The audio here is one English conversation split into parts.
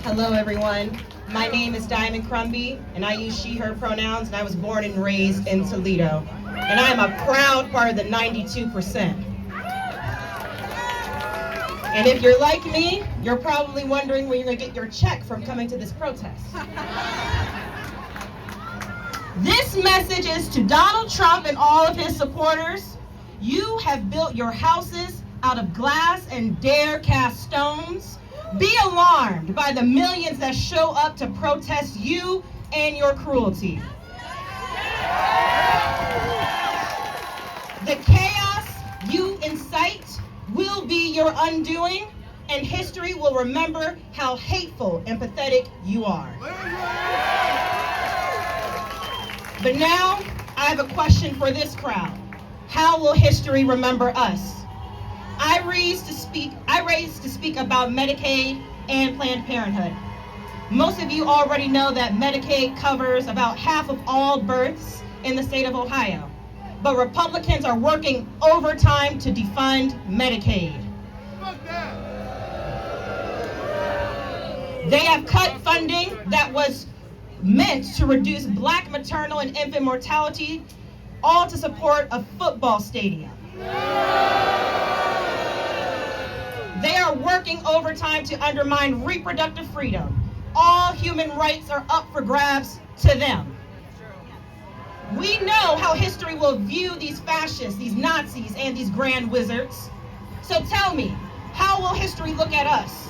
Hello, everyone. My name is Diamond Crumby, and I use she, her pronouns, and I was born and raised in Toledo. And I am a proud part of the 92%. And if you're like me, you're probably wondering where you're going to get your check from coming to this protest. This message is to Donald Trump and all of his supporters. You have built your houses out of glass and dare cast stones. Be alarmed by the millions that show up to protest you and your cruelty. The chaos you incite will be your undoing, and history will remember how hateful and pathetic you are. But now, I have a question for this crowd. How will history remember us? I raised to speak about Medicaid and Planned Parenthood. Most of you already know that Medicaid covers about half of all births in the state of Ohio. But Republicans are working overtime to defund Medicaid. They have cut funding that was meant to reduce Black maternal and infant mortality, all to support a football stadium. They are working overtime to undermine reproductive freedom. All human rights are up for grabs to them. We know how history will view these fascists, these Nazis, and these grand wizards. So tell me, how will history look at us?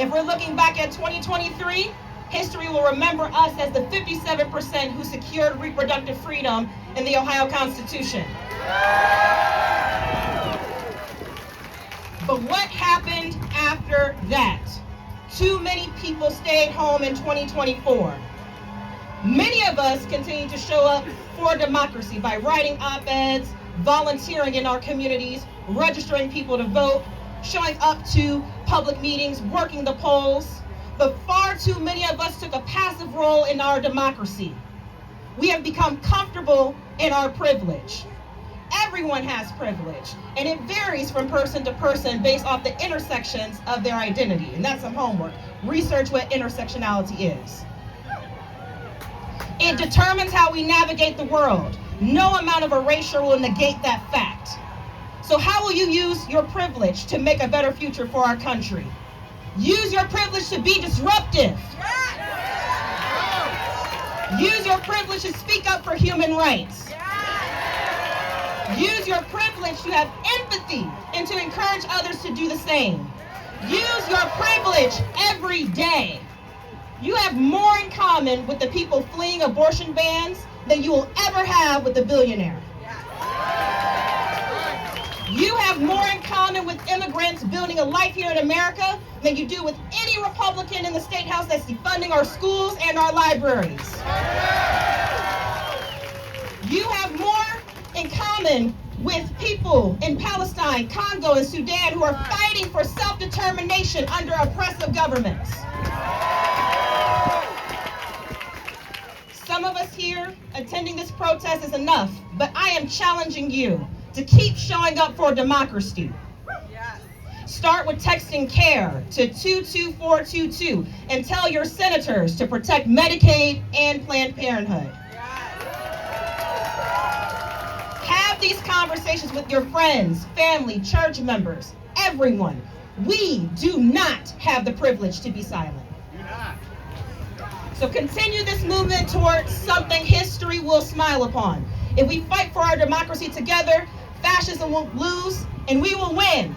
If we're looking back at 2023, history will remember us as the 57% who secured reproductive freedom in the Ohio Constitution. But what happened after that? Too many people stayed home in 2024. Many of us continue to show up for democracy by writing op-eds, volunteering in our communities, registering people to vote, showing up to public meetings, working the polls. But far too many of us took a passive role in our democracy. We have become comfortable in our privilege. Everyone has privilege, and it varies from person to person based off the intersections of their identity. And that's some homework. Research what intersectionality is. It determines how we navigate the world. No amount of erasure will negate that fact. So how will you use your privilege to make a better future for our country? Use your privilege to be disruptive. Use your privilege to speak up for human rights. Use your privilege to have empathy and to encourage others to do the same. Use your privilege every day. You have more in common with the people fleeing abortion bans than you will ever have with the billionaire. You have more in common with immigrants building a life here in America than you do with any Republican in the State House that's defunding our schools and our libraries. You have more in common with people in Palestine, Congo, and Sudan who are fighting for self-determination under oppressive governments. Some of us here attending this protest is enough, but I am challenging you to keep showing up for democracy. Start with texting CARE to 22422 and tell your senators to protect Medicaid and Planned Parenthood. Have these conversations with your friends, family, church members, everyone. We do not have the privilege to be silent. So continue this movement towards something history will smile upon. If we fight for our democracy together, fascism won't lose, and we will win.